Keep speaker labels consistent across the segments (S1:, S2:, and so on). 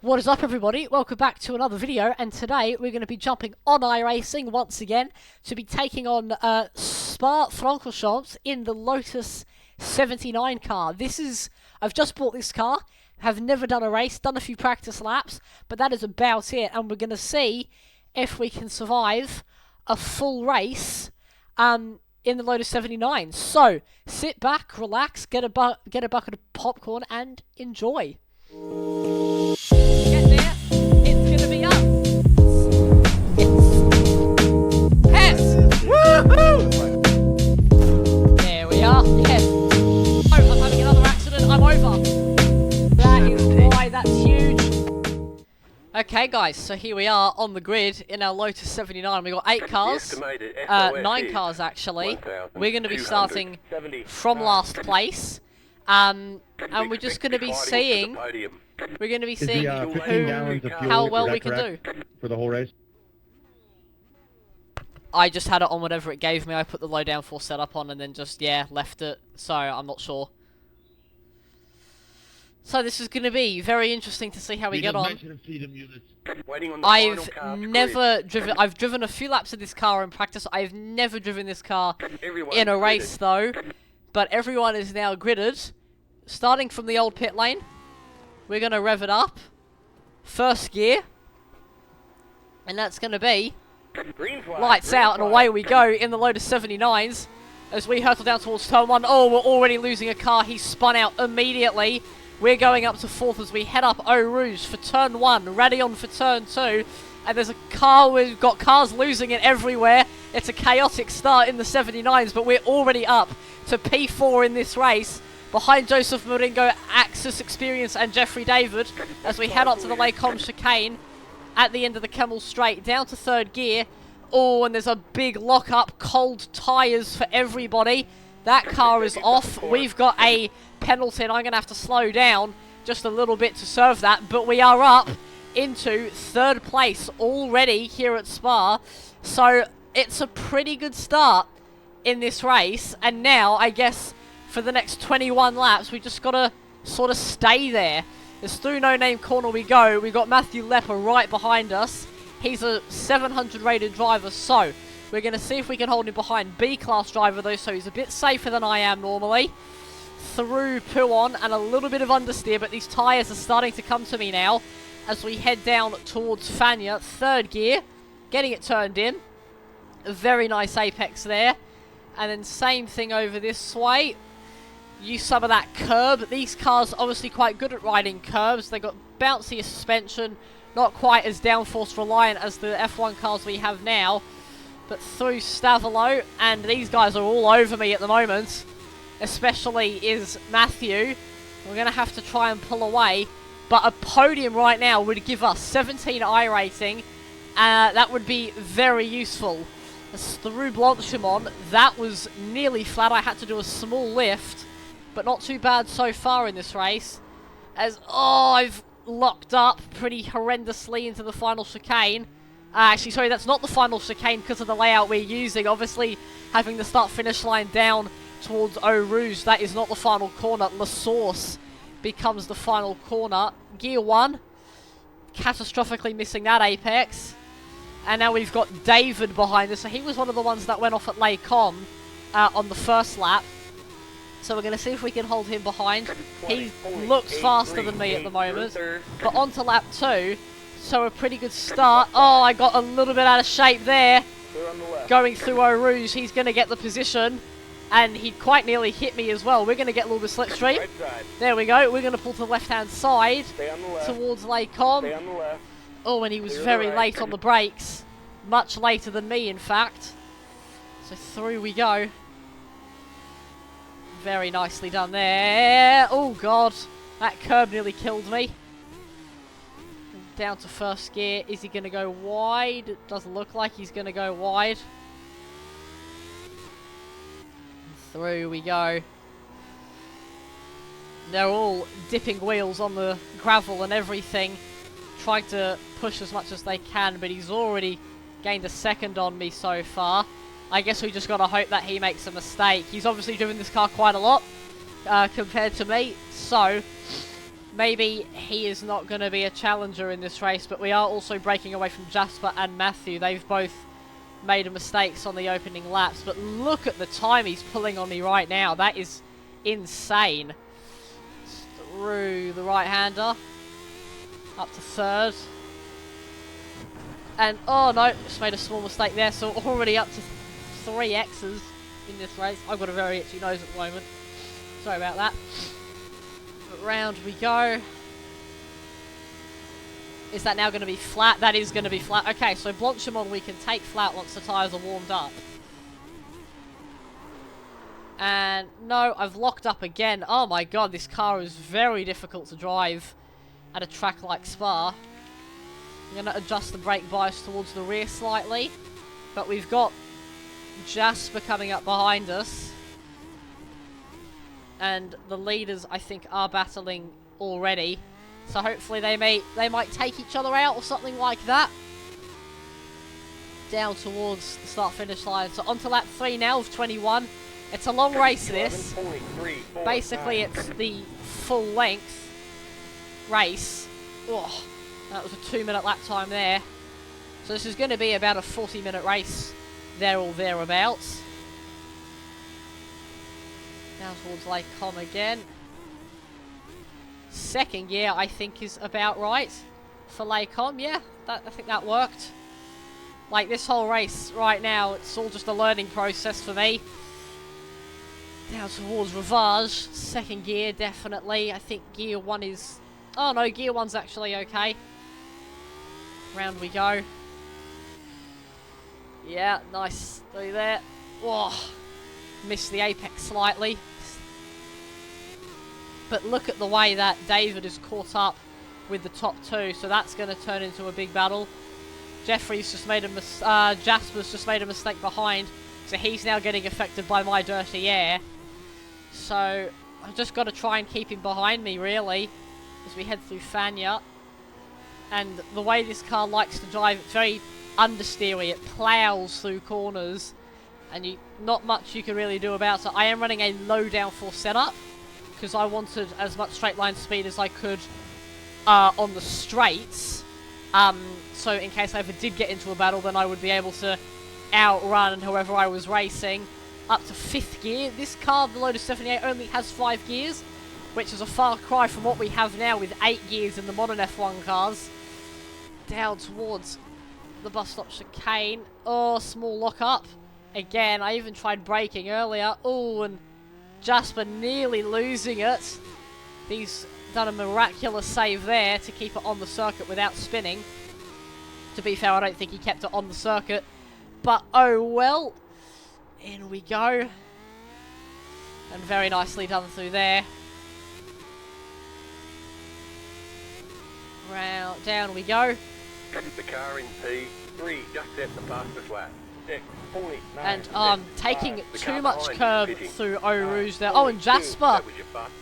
S1: What is up, everybody? Welcome back to another video, and today we're going to be jumping on iRacing once again to be taking on Spa-Francorchamps in the Lotus 79 car. I've just bought this car, have never done a race, done a few practice laps, but that is about it, and we're going to see if we can survive a full race in the Lotus 79. So, sit back, relax, get a bucket of popcorn, and enjoy. Get there, it's gonna be up. Yes! Woohoo! There we are, yes. Oh, I'm having another accident, I'm over. That is why, that's huge. Okay guys, so here we are on the grid in our Lotus 79. We've got 8 cars, 9 cars actually. We're going to be starting from last place. And we're just going to be seeing... We're going to be seeing how well we can do.
S2: For the whole race?
S1: I just had it on whatever it gave me. I put the low downforce setup on and then just, yeah, left it. So, I'm not sure. So, this is going to be very interesting to see how we get on. I've driven a few laps of this car in practice. I've never driven this car in a race, though. But everyone is now gridded. Starting from the old pit lane. We're going to rev it up. First gear. And that's going to be lights out and away we go in the Lotus 79s. As we hurtle down towards turn 1. Oh, we're already losing a car. He spun out immediately. We're going up to 4th as we head up Eau Rouge for turn 1. Radion for turn 2. And there's a car, we've got cars losing it everywhere. It's a chaotic start in the 79s, but we're already up to P4 in this race. Behind Joseph Moringo, Axis Experience and Jeffrey David as we head up to the LazGamez chicane at the end of the Camel Straight, down to 3rd gear. Oh, and there's a big lock-up, cold tyres for everybody. That car is off. We've got a penalty and I'm going to have to slow down just a little bit to serve that, but we are up into 3rd place already here at Spa. So it's a pretty good start in this race, and now I guess for the next 21 laps we just gotta sort of stay there. As through No Name Corner we go. We've got Matthew Lepper right behind us. He's a 700 rated driver, so we're gonna see if we can hold him behind. B-class driver though, so he's a bit safer than I am normally. Through Pouon and a little bit of understeer, but these tyres are starting to come to me now as we head down towards Fania. 3rd gear, getting it turned in. A very nice apex there. And then same thing over this way. Use some of that curb. These cars are obviously quite good at riding curbs. They've got bouncier suspension, not quite as downforce reliant as the F1 cars we have now. But through Stavolo, and these guys are all over me at the moment. Especially is Matthew. We're going to have to try and pull away. But a podium right now would give us 17 iRacing. That would be very useful. As through Blanchimont, that was nearly flat. I had to do a small lift. But not too bad so far in this race. As, I've locked up pretty horrendously into the final chicane. Actually, sorry, that's not the final chicane because of the layout we're using. Obviously, having the start-finish line down towards Eau Rouge, that is not the final corner. La Source becomes the final corner. Gear 1, catastrophically missing that apex. And now we've got David behind us. So he was one of the ones that went off at LazGamez on the first lap. So we're going to see if we can hold him behind. He looks faster than me at the moment. But on to lap 2. So a pretty good start. Oh, I got a little bit out of shape there. Going through Eau Rouge, he's going to get the position. And he quite nearly hit me as well. We're going to get a little bit slipstream. There we go. We're going to pull to the left-hand side towards LazGamez. Oh, and he was very late on the brakes. Much later than me, in fact. So through we go. Very nicely done there. Oh, God. That curb nearly killed me. Down to 1st gear. Is he going to go wide? It doesn't look like he's going to go wide. Through we go. They're all dipping wheels on the gravel and everything. Trying to push as much as they can, but he's already gained a 2nd on me so far. I guess we just got to hope that he makes a mistake. He's obviously driven this car quite a lot compared to me, so maybe he is not going to be a challenger in this race, but we are also breaking away from Jasper and Matthew. They've both made mistakes on the opening laps, but look at the time he's pulling on me right now. That is insane. Through the right-hander. Up to third. And, oh no, just made a small mistake there, so already up to 3 X's in this race. I've got a very itchy nose at the moment. Sorry about that. But round we go. Is that now going to be flat? That is going to be flat. Okay, so Blanchimont we can take flat once the tyres are warmed up. And no, I've locked up again. Oh my god, this car is very difficult to drive at a track like Spa. I'm going to adjust the brake bias towards the rear slightly. But we've got Jasper coming up behind us. And the leaders, I think, are battling already. So hopefully they might take each other out or something like that. Down towards the start-finish line. So onto lap 3 now of 21. It's a long race, this. Basically, it's the full length race. Oh, that was a 2-minute lap time there. So this is going to be about a 40-minute race there or thereabouts. Down towards Lake Com again. Second gear, I think, is about right for Lake Com. Yeah, I think that worked. Like, this whole race right now, it's all just a learning process for me. Down towards Rivage. Second gear, definitely. I think gear 1 is... Oh, no, gear 1's actually okay. Round we go. Yeah, nice through there. Whoa. Missed the apex slightly. But look at the way that David is caught up with the top 2, so that's going to turn into a big battle. Jasper's just made a mistake behind, so he's now getting affected by my dirty air. So I've just got to try and keep him behind me, really, as we head through Fania. And the way this car likes to drive, it's very understeery. It plows through corners, and not much you can really do about it. I am running a low downforce setup, because I wanted as much straight line speed as I could on the straights. So in case I ever did get into a battle, then I would be able to outrun whoever I was racing. Up to 5th gear. This car, the Lotus 78, only has 5 gears, which is a far cry from what we have now with 8 gears in the modern F1 cars. Down towards the bus stop chicane. Oh, small lock up. Again, I even tried braking earlier. Oh, and Jasper nearly losing it. He's done a miraculous save there to keep it on the circuit without spinning. To be fair, I don't think he kept it on the circuit. But oh well. In we go. And very nicely done through there. Round, down we go.
S2: The car in P3 just set the fastest lap.
S1: And taking too much curb through Eau Rouge there. Oh, and Jasper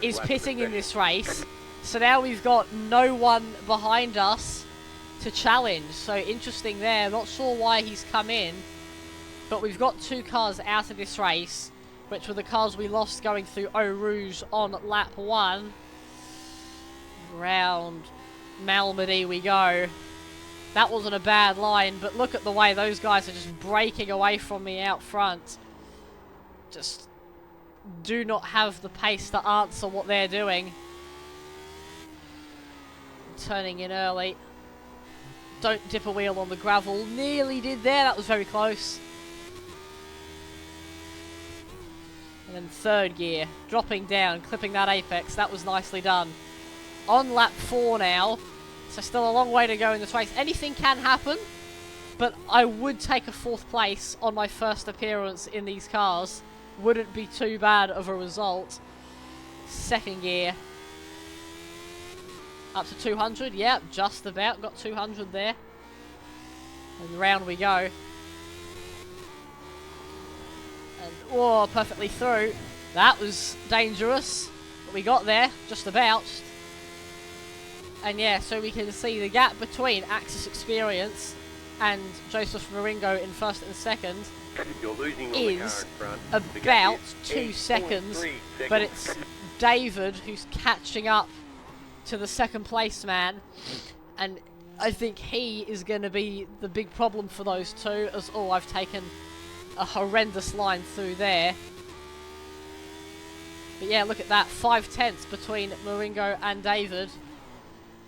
S1: is pitting in this race. So now we've got no one behind us to challenge. So interesting there. Not sure why he's come in. But we've got 2 cars out of this race, which were the cars we lost going through Eau Rouge on lap 1. Round Malmedy we go. That wasn't a bad line, but look at the way those guys are just breaking away from me out front. Just do not have the pace to answer what they're doing. Turning in early. Don't dip a wheel on the gravel. Nearly did there. That was very close. And then 3rd gear. Dropping down, clipping that apex. That was nicely done. On lap 4 now. So still a long way to go in this race. Anything can happen, but I would take a 4th place on my first appearance in these cars. Wouldn't be too bad of a result. 2nd gear. Up to 200. Yep, just about. Got 200 there. And round we go. And, oh, perfectly through. That was dangerous. But we got there, just about. And yeah, so we can see the gap between Axis Experience and Joseph Maringo in 1st and 2nd is about 2 seconds, but it's David who's catching up to the second place man, and I think he is going to be the big problem for those two, as I've taken a horrendous line through there. But yeah, look at that, 5/10 between Maringo and David,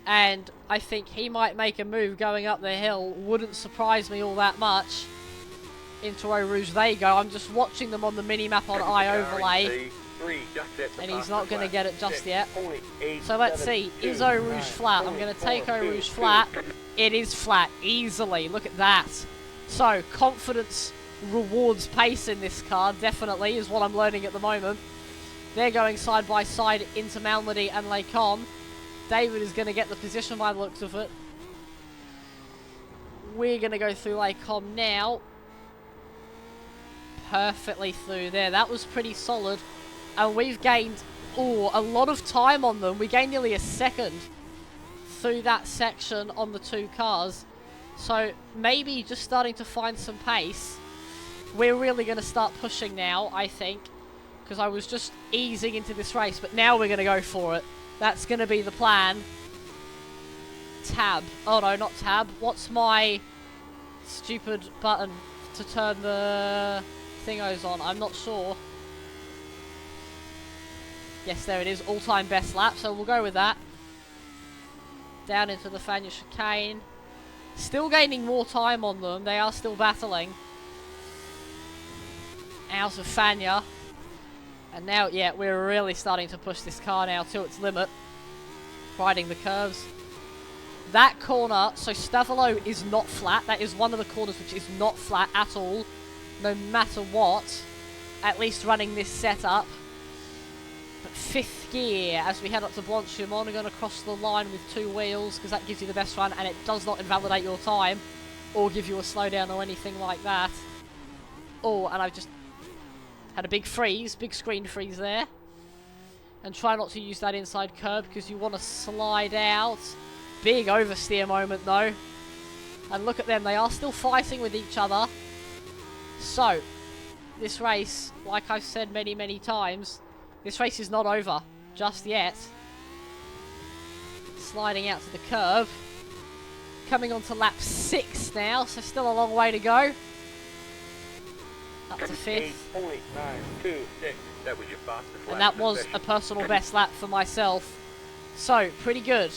S1: and I think he might make a move going up the hill. Wouldn't surprise me all that much. Into Eau Rouge they go. I'm just watching them on the mini-map on iOverlay, and he's not going to get it just yet. So let's see, is Eau Rouge flat? I'm going to take Eau Rouge flat. It is flat, easily. Look at that. So, confidence rewards pace in this car, definitely, is what I'm learning at the moment. They're going side by side into Malmedy and LazGamez. David is going to get the position by the looks of it. We're going to go through LazGamez now. Perfectly through there. That was pretty solid. And we've gained a lot of time on them. We gained nearly a second through that section on the two cars. So maybe just starting to find some pace. We're really going to start pushing now, I think, because I was just easing into this race, but now we're going to go for it. That's going to be the plan. Tab. Oh no, not tab. What's my stupid button to turn the thingos on? I'm not sure. Yes, there it is. All-time best lap, so we'll go with that. Down into the Fania chicane. Still gaining more time on them. They are still battling. Out of Fania. And now, yeah, we're really starting to push this car now to its limit. Riding the curves. That corner, so Stavolo is not flat. That is one of the corners which is not flat at all. No matter what. At least running this setup. But 5th gear, as we head up to Blanchimont, we're going to cross the line with 2 wheels, because that gives you the best run, and it does not invalidate your time, or give you a slowdown or anything like that. Oh, and I've just had a big freeze, big screen freeze there. And try not to use that inside curb, because you want to slide out. Big oversteer moment, though. And look at them, they are still fighting with each other. So, this race, like I've said many, many times, this race is not over just yet. Sliding out to the curb. Coming on to lap 6 now, so still a long way to go. Up to 5th.
S2: That was your fastest lap.
S1: And that was a personal best lap for myself. So, pretty good.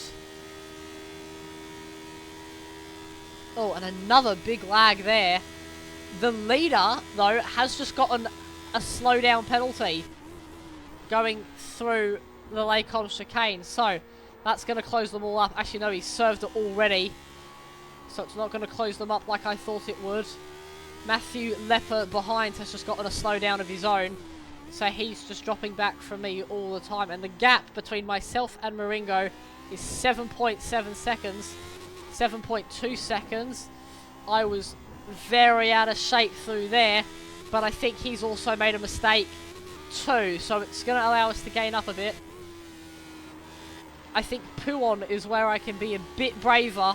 S1: Oh, and another big lag there. The leader, though, has just gotten a slowdown penalty going through the LazGamez chicane. So, that's going to close them all up. Actually, no, he's served it already. So, it's not going to close them up like I thought it would. Matthew Lepper behind has just gotten a slowdown of his own. So, he's just dropping back from me all the time. And the gap between myself and Maringo is 7.7 seconds. 7.2 seconds. I was very out of shape through there, but I think he's also made a mistake too, so it's going to allow us to gain up a bit. I think Pouon is where I can be a bit braver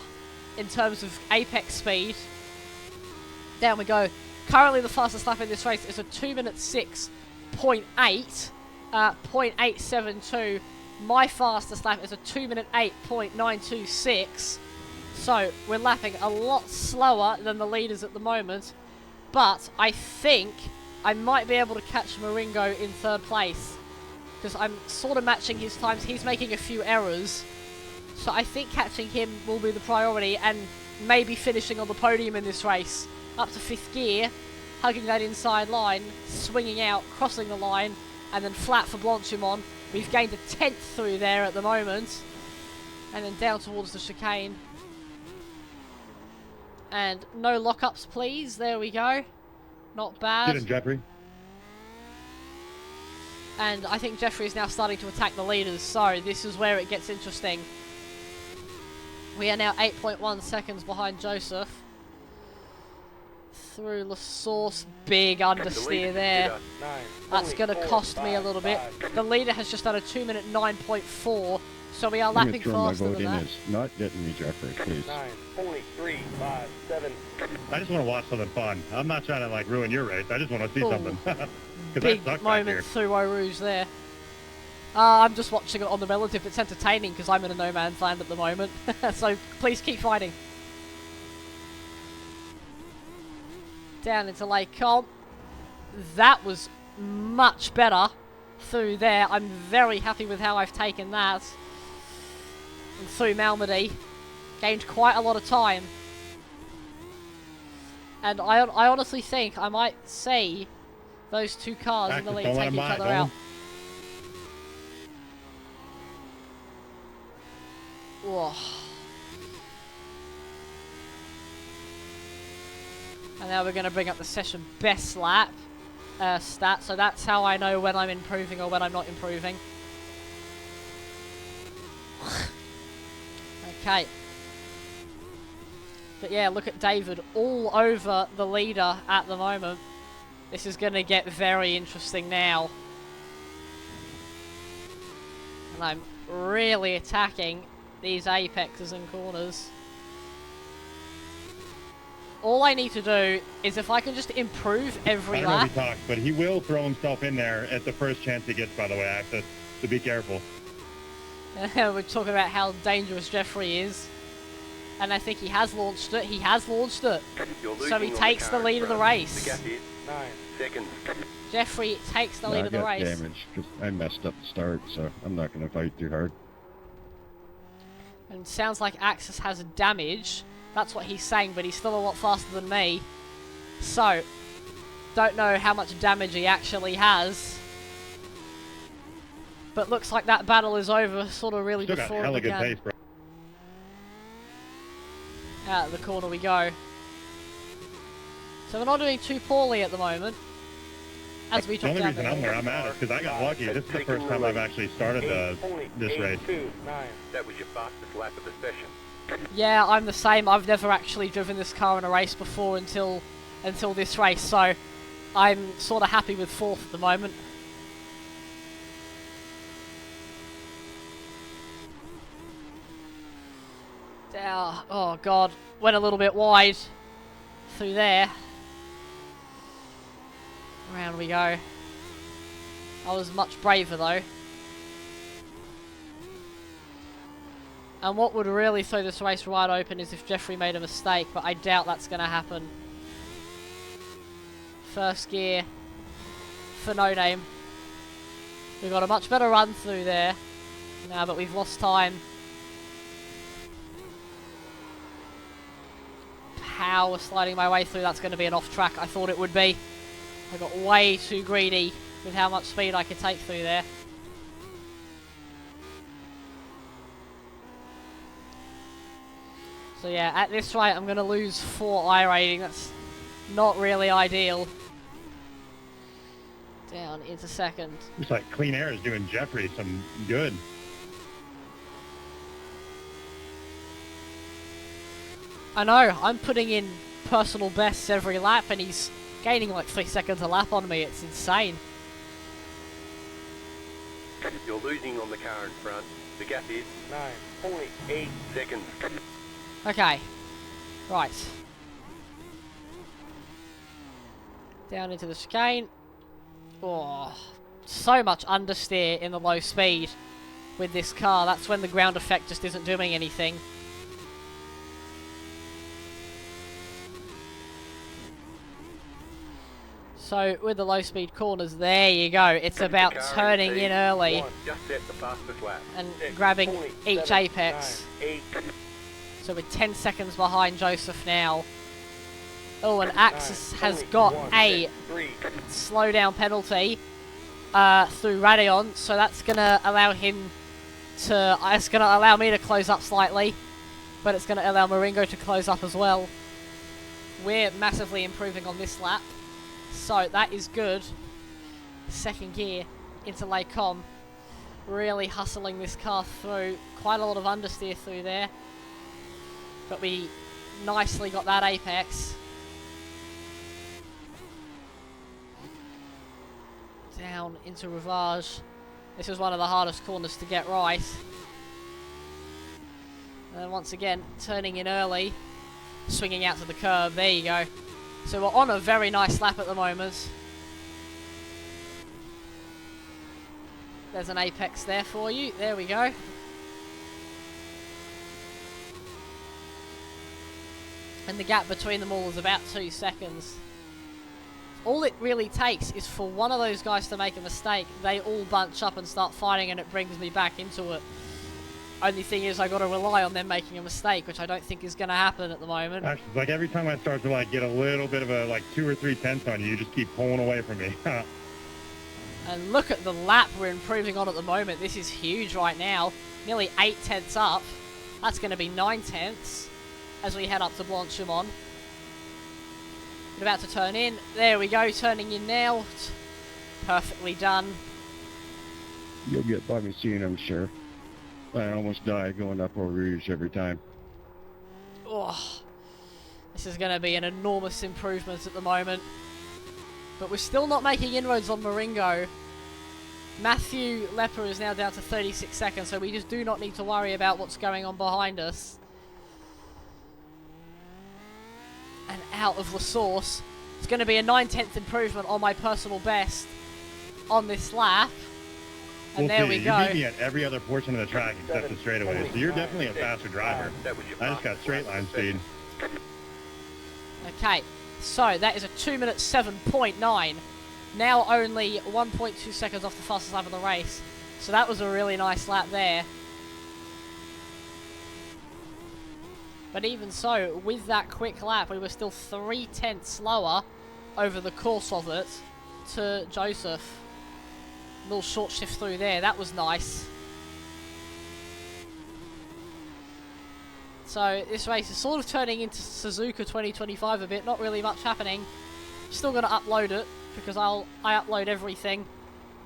S1: in terms of apex speed. Down we go. Currently the fastest lap in this race is a 2 minute 6.8, 0.872. My fastest lap is a 2 minute 8.926. So, we're lapping a lot slower than the leaders at the moment. But, I think I might be able to catch Maringo in 3rd place. Because I'm sort of matching his times. He's making a few errors. So, I think catching him will be the priority. And maybe finishing on the podium in this race. Up to 5th gear. Hugging that inside line. Swinging out. Crossing the line. And then flat for Blanchimont. We've gained a 10th through there at the moment. And then down towards the chicane. And no lockups, please. There we go. Not bad.
S3: Get in, Jeffrey.
S1: And I think Jeffrey is now starting to attack the leaders. So this is where it gets interesting. We are now 8.1 seconds behind Joseph. Through La Source. Big understeer there. That's going to cost me a little bit. The leader has just done a 2 minute 9.4. So we are lapping faster than that.
S3: Is not getting me, Jeffrey, please.
S2: 9.357.
S3: I just want to watch something fun. I'm not trying to like ruin your race. I just want to see something.
S1: Big moment through Eau Rouge there. I'm just watching it on the relative. It's entertaining because I'm in a no man's land at the moment. So please keep fighting. Down into Lake Comp. That was much better through there. I'm very happy with how I've taken that. And through Malmedy. Gained quite a lot of time. And I honestly think I might see those two cars in the lead take each other out. Whoa. And now we're going to bring up the session best lap stat. So that's how I know when I'm improving or when I'm not improving. Okay. But yeah, look at David all over the leader at the moment. This is going to get very interesting now. And I'm really attacking these apexes and corners. All I need to do is if I can just improve every lap.
S3: I don't know if he talks, but he will throw himself in there at the first chance he gets, by the way, Access. So be careful.
S1: We're talking about how dangerous Jeffrey is. And I think he has launched it. He has launched it. So he takes the lead of the race.
S2: 9 seconds.
S1: Jeffrey takes the lead of the race.
S3: Damage because I messed up the start, so I'm not going to fight too hard.
S1: And sounds like Axis has damage. That's what he's saying, but he's still a lot faster than me. So, don't know how much damage he actually has. But looks like that battle is over sort of really before it began. Pace, bro. Out of the corner we go. So we're not doing too poorly at the moment. As we talk down
S3: the only reason I'm where I'm at is because I got lucky. This is the first time I've actually started this race.
S2: That was your fastest lap of the session.
S1: Yeah, I'm the same. I've never actually driven this car in a race before until this race, so I'm sort of happy with 4th at the moment. Oh god, went a little bit wide through there. Around we go. I was much braver though. And what would really throw this race wide open is if Jeffrey made a mistake, but I doubt that's going to happen. First gear for No Name. We've got a much better run through there now, but we've lost time. Power sliding my way through, that's going to be an off track. I thought it would be. I got way too greedy with how much speed I could take through there. So yeah, at this rate I'm going to lose 4 iRating. That's not really ideal. Down into 2nd.
S3: Looks like Clean Air is doing Jeffrey some good.
S1: I know, I'm putting in personal bests every lap and he's gaining like 3 seconds a lap on me. It's insane.
S2: You're losing on the car in front. The gap is 9.8 seconds.
S1: Okay. Right. Down into the chicane. Oh, so much understeer in the low speed with this car. That's when the ground effect just isn't doing anything. So with the low speed corners, there you go. It's about turning in early and grabbing each apex. So we're 10 seconds behind Joseph now. Oh, and Axis has got a slowdown penalty through Radeon, so that's going to allow him to... it's going to allow me to close up slightly, but it's going to allow Maringo to close up as well. We're massively improving on this lap, so that is good. 2nd gear into Lake Com. Really hustling this car through. Quite a lot of understeer through there. But we nicely got that apex. Down into Rivage. This is one of the hardest corners to get right. And then once again, turning in early. Swinging out to the curb. There you go. So we're on a very nice lap at the moment. There's an apex there for you. There we go. And the gap between them all is about 2 seconds. All it really takes is for one of those guys to make a mistake. They all bunch up and start fighting, and it brings me back into it. Only thing is, I got to rely on them making a mistake, which I don't think is going to happen at the moment.
S3: Actually, it's like every time I start to like get a little bit of a like 2 or 3 tenths on you, you just keep pulling away from me.
S1: And look at the lap we're improving on at the moment. This is huge right now. Nearly 8 tenths up. That's going to be 9 tenths as we head up to Blanchimont. We're about to turn in. There we go, turning in now. Perfectly done.
S3: You'll get by me soon, I'm sure. I almost die going up Eau Rouge every time.
S1: Oh, this is going to be an enormous improvement at the moment. But we're still not making inroads on Maringo. Matthew Lepper is now down to 36 seconds, so we just do not need to worry about what's going on behind us. And out of the source, it's going to be a 9/10 improvement on my personal best on this lap. And there we go.
S3: You beat me at every other portion of the track except the straightaway, so you're definitely a faster driver. I just got straight line speed.
S1: Okay, so that is a 2:07.9. Now only 1.2 seconds off the fastest lap of the race. So that was a really nice lap there. But even so, with that quick lap, we were still 3 tenths slower over the course of it to Joseph. Little short shift through there, that was nice. So this race is sort of turning into Suzuka 2025 a bit, not really much happening. Still going to upload it, because I upload everything.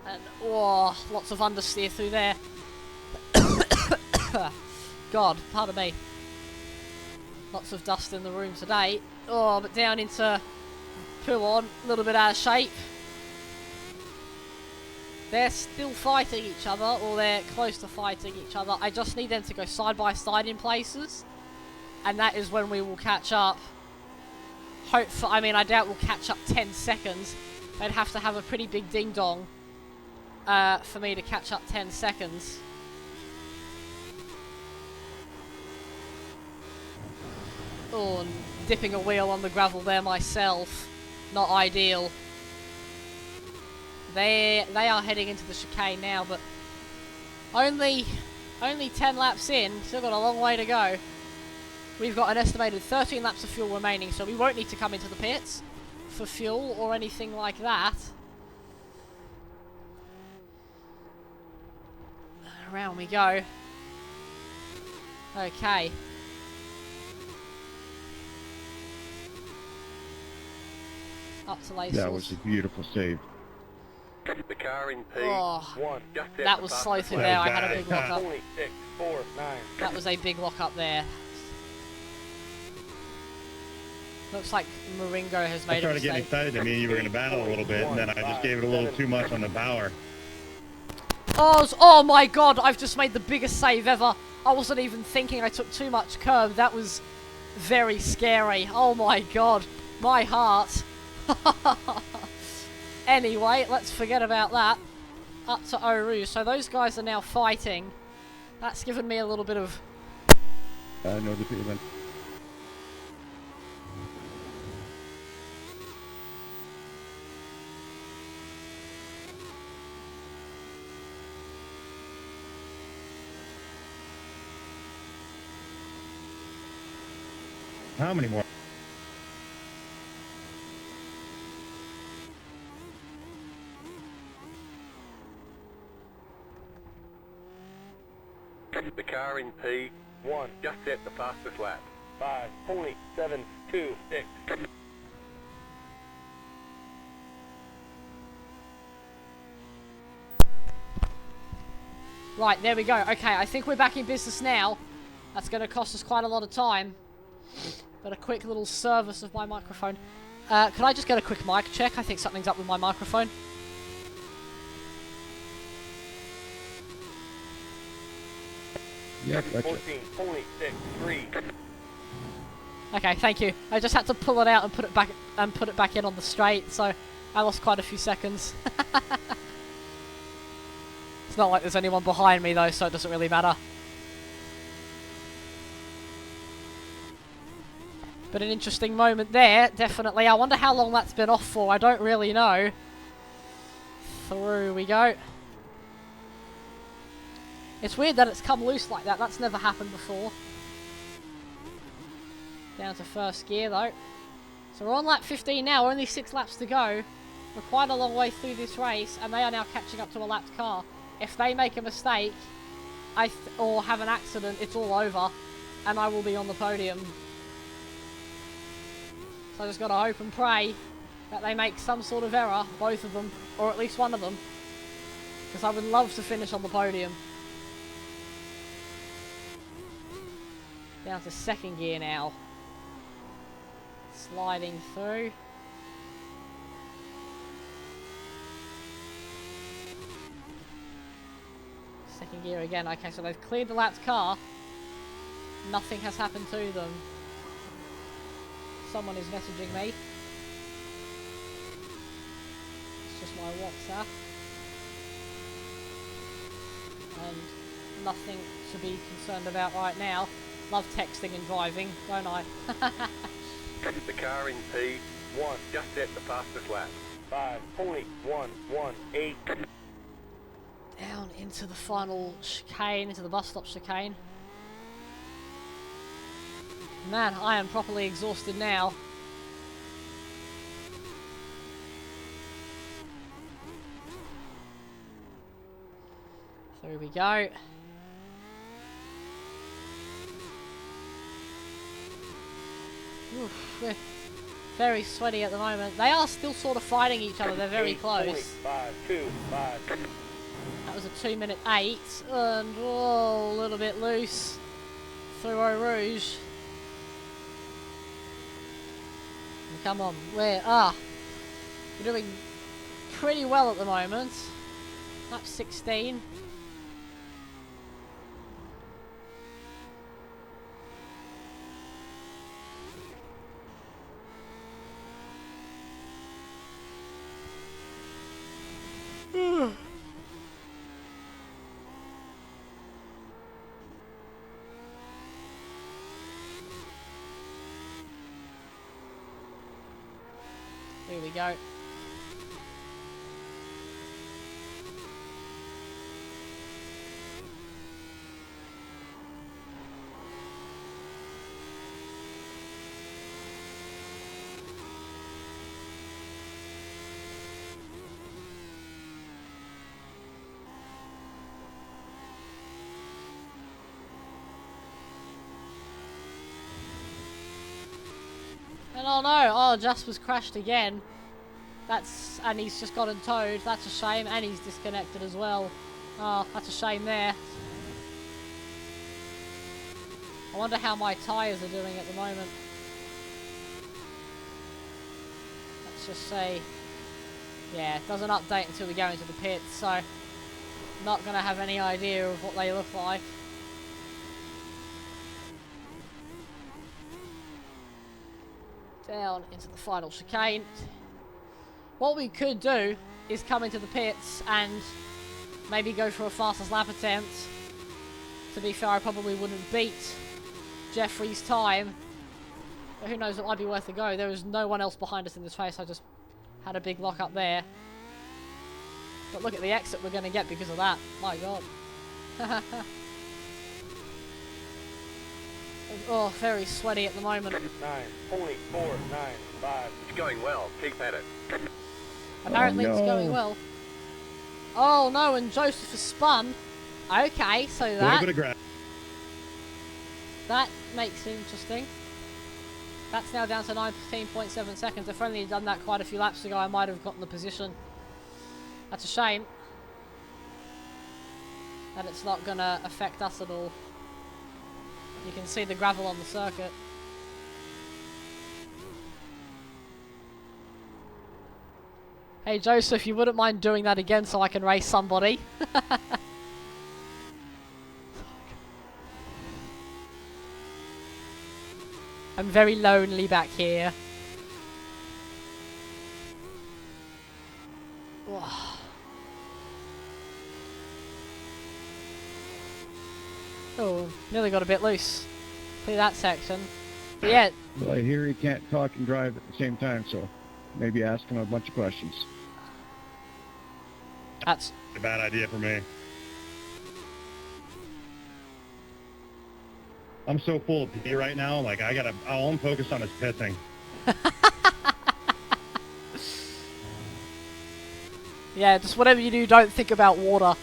S1: And, oh, lots of understeer through there. God, pardon me. Lots of dust in the room today. Oh, but down into Pouillon, a little bit out of shape. They're still fighting each other, or they're close to fighting each other. I just need them to go side by side in places, and that is when we will catch up. I mean, I doubt we'll catch up 10 seconds. They'd have to have a pretty big ding-dong for me to catch up 10 seconds. Oh, and dipping a wheel on the gravel there myself. Not ideal. They are heading into the chicane now, but only 10 laps in. Still got a long way to go. We've got an estimated 13 laps of fuel remaining, so we won't need to come into the pits for fuel or anything like that. Around we go. Okay. Up to Lace.
S3: That was a beautiful save.
S2: The car in P1.
S1: Oh, that was slow through there. I had a big lock up.
S2: 6, 4, 9.
S1: That was a big lock up there. Looks like Maringo has made a mistake.
S3: I started getting excited. I mean, you were going to battle a little bit, and then I just gave it a little too much on the power.
S1: Oh my god, I've just made the biggest save ever. I wasn't even thinking I took too much curb. That was very scary. Oh my god. My heart. Anyway, let's forget about that. Up to Eau Rouge. So those guys are now fighting. That's given me a little bit of...
S3: I know the feeling. How many more?
S2: The car in P1 just set the fastest lap. 5.726.
S1: Right, there we go. Okay, I think we're back in business now. That's going to cost us quite a lot of time. But a quick little service of my microphone. Can I just get a quick mic check? I think something's up with my microphone.
S3: Yep, gotcha.
S2: 14.63.
S1: Okay, thank you. I just had to pull it out and put it back in on the straight, so I lost quite a few seconds. It's not like there's anyone behind me though, so it doesn't really matter. But an interesting moment there, definitely. I wonder how long that's been off for. I don't really know. Through we go. It's weird that it's come loose like that. That's never happened before. Down to first gear though. So we're on lap 15 now. Only 6 laps to go. We're quite a long way through this race, and they are now catching up to a lapped car. If they make a mistake, or have an accident, it's all over, and I will be on the podium. So I just gotta hope and pray that they make some sort of error, both of them, or at least one of them, because I would love to finish on the podium. Down to second gear now. Sliding through. Second gear again. Okay, so they've cleared the lapped car. Nothing has happened to them. Someone is messaging me. It's just my WhatsApp. And nothing to be concerned about right now. Love texting and driving, don't I?
S2: The car in P1 just set the fastest lap. 5.118.
S1: Down into the final chicane, into the bus stop chicane. Man, I am properly exhausted now. There we go. Oof, we're very sweaty at the moment. They are still sort of fighting each other. They're very close.
S2: 5.2.5.
S1: That was a 2-minute 8, and oh, a little bit loose through Eau Rouge. Come on, we're doing pretty well at the moment. Lap 16. Here we go. And oh no, oh Jasper's crashed again. And he's just gotten towed. That's a shame, and he's disconnected as well. Oh, that's a shame there. I wonder how my tyres are doing at the moment. Let's just say, yeah, it doesn't update until we go into the pits, so not gonna have any idea of what they look like. Down into the final chicane. What we could do is come into the pits and maybe go for a fastest lap attempt. To be fair, I probably wouldn't beat Jeffrey's time. But who knows, it might be worth a go. There was no one else behind us in this race. I just had a big lock up there. But look at the exit we're going to get because of that. My god. Oh, very sweaty at the moment.
S2: 9.495. It's going well. Keep at it.
S1: Apparently it's going well. Oh no, and Joseph has spun. Okay, so that makes it interesting. That's now down to 19.7 seconds. If only he'd done that quite a few laps ago, I might have gotten the position. That's a shame. That it's not going to affect us at all. You can see the gravel on the circuit. Hey Joseph, you wouldn't mind doing that again so I can race somebody? I'm very lonely back here. Oh, nearly got a bit loose. Clear that section. But yeah.
S3: Well, I hear he can't talk and drive at the same time, so maybe ask him a bunch of questions.
S1: That's
S3: a bad idea for me. I'm so full of pee right now, like all I'm focused on is pissing.
S1: Yeah, just whatever you do, don't think about water.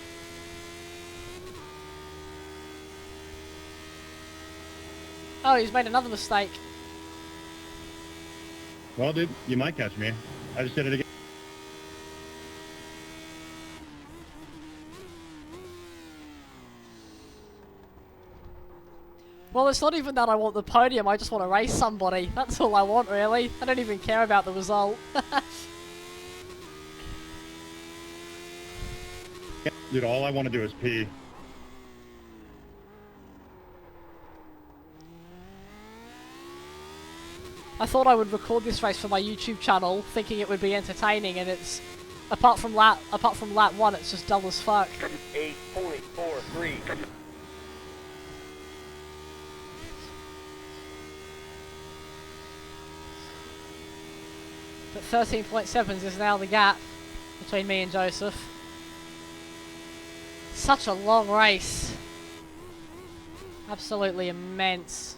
S1: Oh, he's made another mistake.
S3: Well, dude, you might catch me. I just did it again.
S1: Well, it's not even that I want the podium, I just want to race somebody. That's all I want, really. I don't even care about the result.
S3: Dude, all I want to do is pee.
S1: I thought I would record this race for my YouTube channel, thinking it would be entertaining, and it's apart from lap 1, it's just dull as fuck.
S2: 8.43.
S1: But 13.7 is now the gap between me and Joseph. Such a long race. Absolutely immense.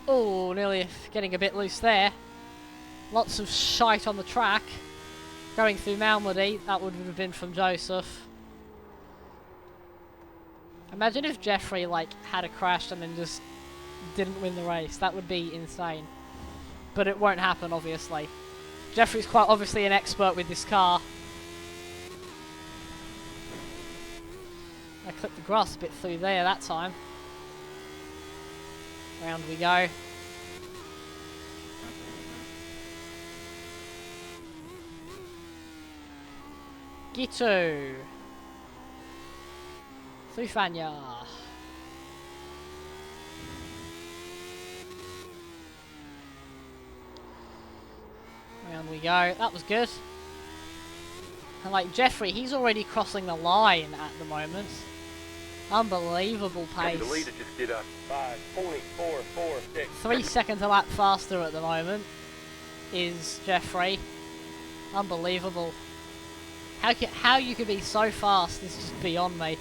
S1: Oh, nearly getting a bit loose there. Lots of shite on the track. Going through Malmedy, that would have been from Joseph. Imagine if Jeffrey, like, had a crash and then just didn't win the race. That would be insane. But it won't happen, obviously. Jeffrey's quite obviously an expert with this car. I clipped the grass a bit through there that time. Round we go. Gitu. Through Fanya. Round we go. That was good. And like Jeffrey, he's already crossing the line at the moment. Unbelievable pace.
S2: The leader just did a 5.446.
S1: 3 seconds a lap faster at the moment is Jeffrey. Unbelievable. How you could be so fast is just beyond me.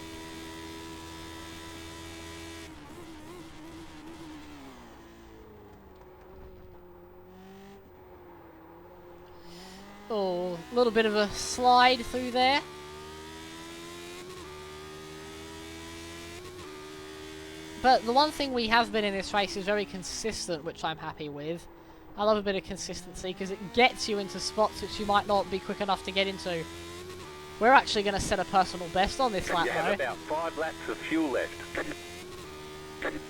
S1: Oh, a little bit of a slide through there. But the one thing we have been in this race is very consistent, which I'm happy with. I love a bit of consistency because it gets you into spots which you might not be quick enough to get into. We're actually going to set a personal best on this lap,
S2: You have about 5 laps of fuel left.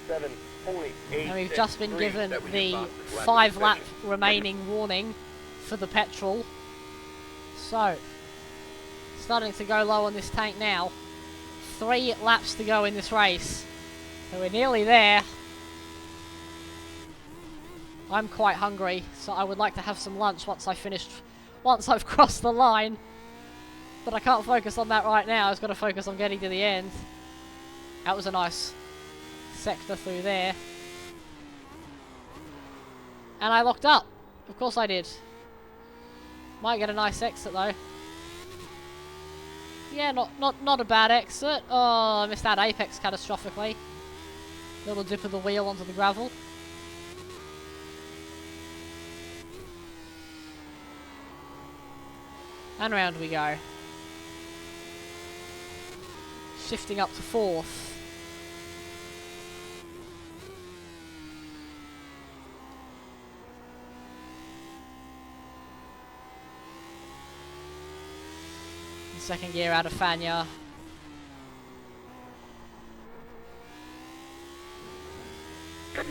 S2: 7.8.
S1: And we've just been given the 5 lap remaining warning for the petrol. So, starting to go low on this tank now. 3 laps to go in this race. So we're nearly there. I'm quite hungry, so I would like to have some lunch once I've crossed the line. But I can't focus on that right now. I've got to focus on getting to the end. That was a nice sector through there. And I locked up. Of course I did. Might get a nice exit though. Yeah, not a bad exit. Oh, I missed that apex catastrophically. Little dip of the wheel onto the gravel. And round we go. Shifting up to 4th. Second gear out of Fanya. And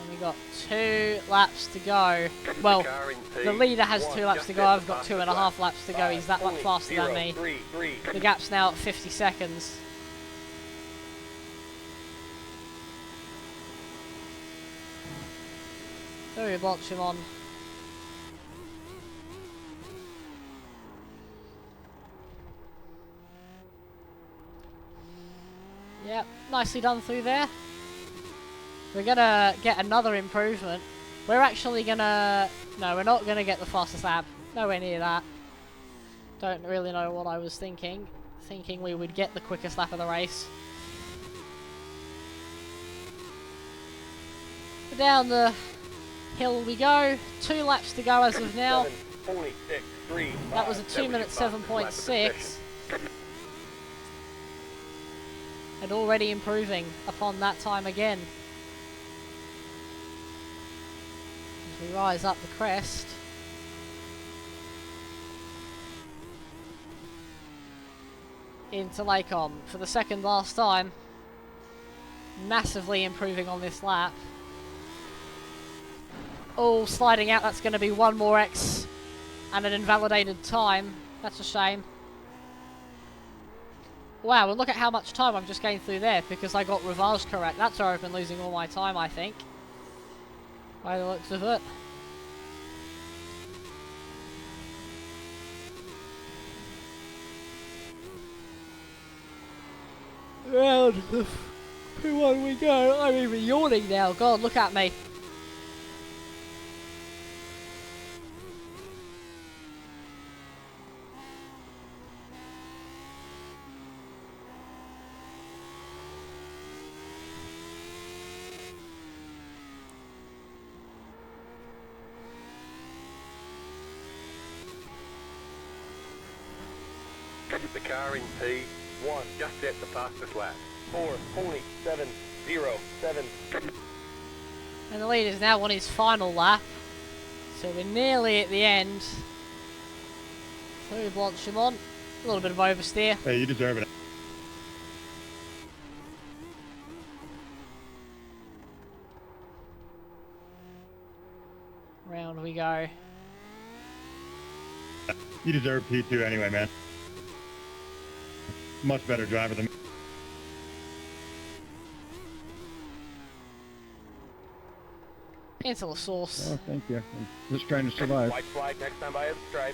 S1: we got 2 laps to go. Well, the leader has 2 laps to go. I've got 2.5 laps to go. He's that much faster than me. The gap's now at 50 seconds. So we launch him on. Yep, nicely done through there. We're gonna get another improvement. We're actually gonna... No, we're not gonna get the fastest lap. Nowhere near that. Don't really know what I was thinking. Thinking we would get the quickest lap of the race. Down the hill we go. 2 laps to go as of now.
S2: 7:46.3.
S1: That was a 2 minute 7.6. And already improving upon that time again. As we rise up the crest. Into Lakecom for the second last time. Massively improving on this lap. Oh, sliding out, that's going to be 1 more X and an invalidated time. That's a shame. Wow, and look at how much time I've just gained through there because I got Rivage correct. That's where I've been losing all my time, I think. By the looks of it. Round the P1 we go. I'm even yawning now. God, look at me.
S2: The car in P1 just set the fastest lap. 4:47.07.
S1: And the lead is now on his final lap. So we're nearly at the end. Through Blanchimont. A little bit of oversteer.
S3: Hey, you deserve it.
S1: Round we go.
S3: You deserve P2 anyway, man. Much better driver than me.
S1: Into the source.
S3: Oh, thank you. I'm just trying to survive.
S2: White flag next time by a stripe.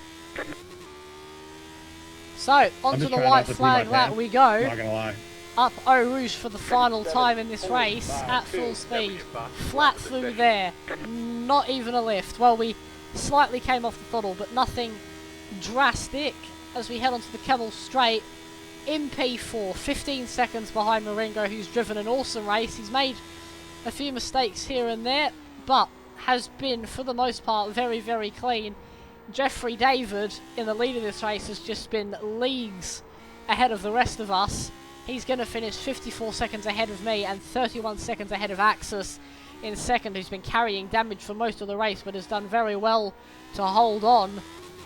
S1: So, onto the white flag lap we go.
S3: Not gonna lie.
S1: Up Eau Rouge for the final time in this race at full speed. Flat through there. Not even a lift. Well, we slightly came off the throttle, but nothing drastic as we head onto the Kemmel Straight in P4. 15 seconds behind Marengo, who's driven an awesome race. He's made a few mistakes here and there, but has been, for the most part, very, very clean. Jeffrey David, in the lead of this race, has just been leagues ahead of the rest of us. He's going to finish 54 seconds ahead of me and 31 seconds ahead of Axis in second, who's been carrying damage for most of the race, but has done very well to hold on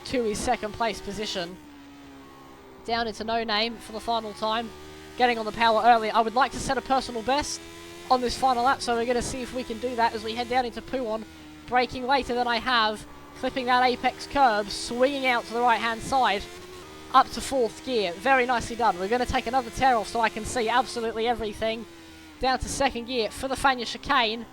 S1: to his second place position. Down into No Name for the final time. Getting on the power early. I would like to set a personal best on this final lap, so we're going to see if we can do that as we head down into Puon. Braking later than I have. Clipping that apex curb. Swinging out to the right hand side. Up to 4th gear. Very nicely done. We're going to take another tear off so I can see absolutely everything. Down to 2nd gear for the Fania chicane.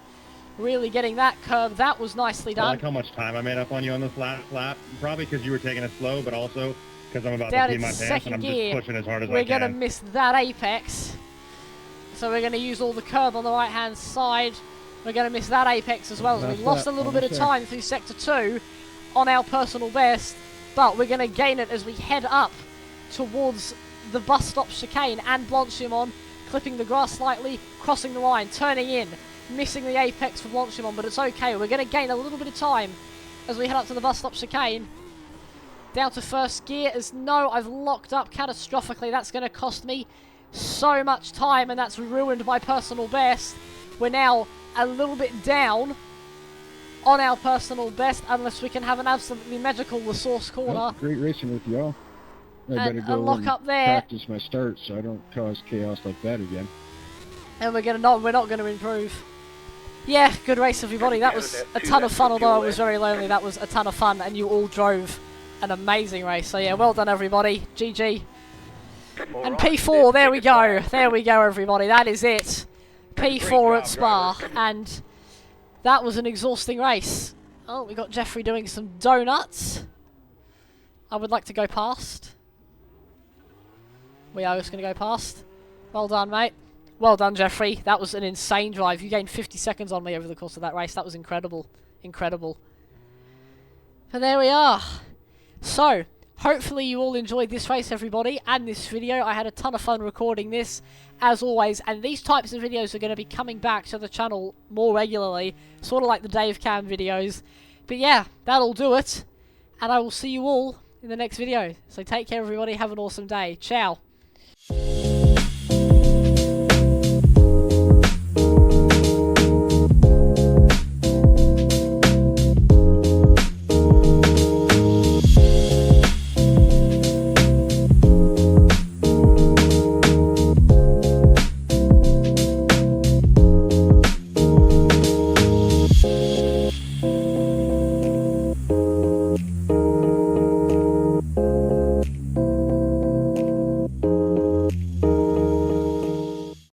S1: Really getting that curb. That was nicely done.
S3: I like how much time I made up on you on this last lap. Probably because you were taking it slow, but also because I'm about
S1: down
S3: to pee my pants and I'm just pushing as hard as I can.
S1: We're going to miss that apex. So we're going to use all the curb on the right hand side. We're going to miss that apex as well. So we've lost a little bit of time through sector 2 on our personal best. But we're going to gain it as we head up towards the bus stop chicane and Blanchimont. Clipping the grass slightly, crossing the line, turning in. Missing the apex for Blanchimont, but it's okay. We're going to gain a little bit of time as we head up to the bus stop chicane. Down to 1st gear as no, I've locked up catastrophically. That's going to cost me so much time, and that's ruined my personal best. We're now a little bit down on our personal best, unless we can have an absolutely magical resource corner.
S3: Well, great racing with y'all. I better
S1: And
S3: go
S1: a lock up there.
S3: Practice my start so I don't cause chaos like that again.
S1: And we're not going to improve. Yeah, good race everybody. That was a ton of fun, although I was very lonely. That was a ton of fun, and you all drove an amazing race. So yeah, well done everybody. GG. And P4, there we go. There we go everybody. That is it. P4 at Spa. And that was an exhausting race. Oh, we got Jeffrey doing some donuts. I would like to go past. We are just going to go past. Well done, mate. Well done, Jeffrey. That was an insane drive. You gained 50 seconds on me over the course of that race. That was incredible. Incredible. But there we are. So, hopefully you all enjoyed this race, everybody, and this video. I had a ton of fun recording this, as always, and these types of videos are going to be coming back to the channel more regularly, sort of like the Dave Cam videos. But yeah, that'll do it, and I will see you all in the next video. So take care, everybody. Have an awesome day. Ciao.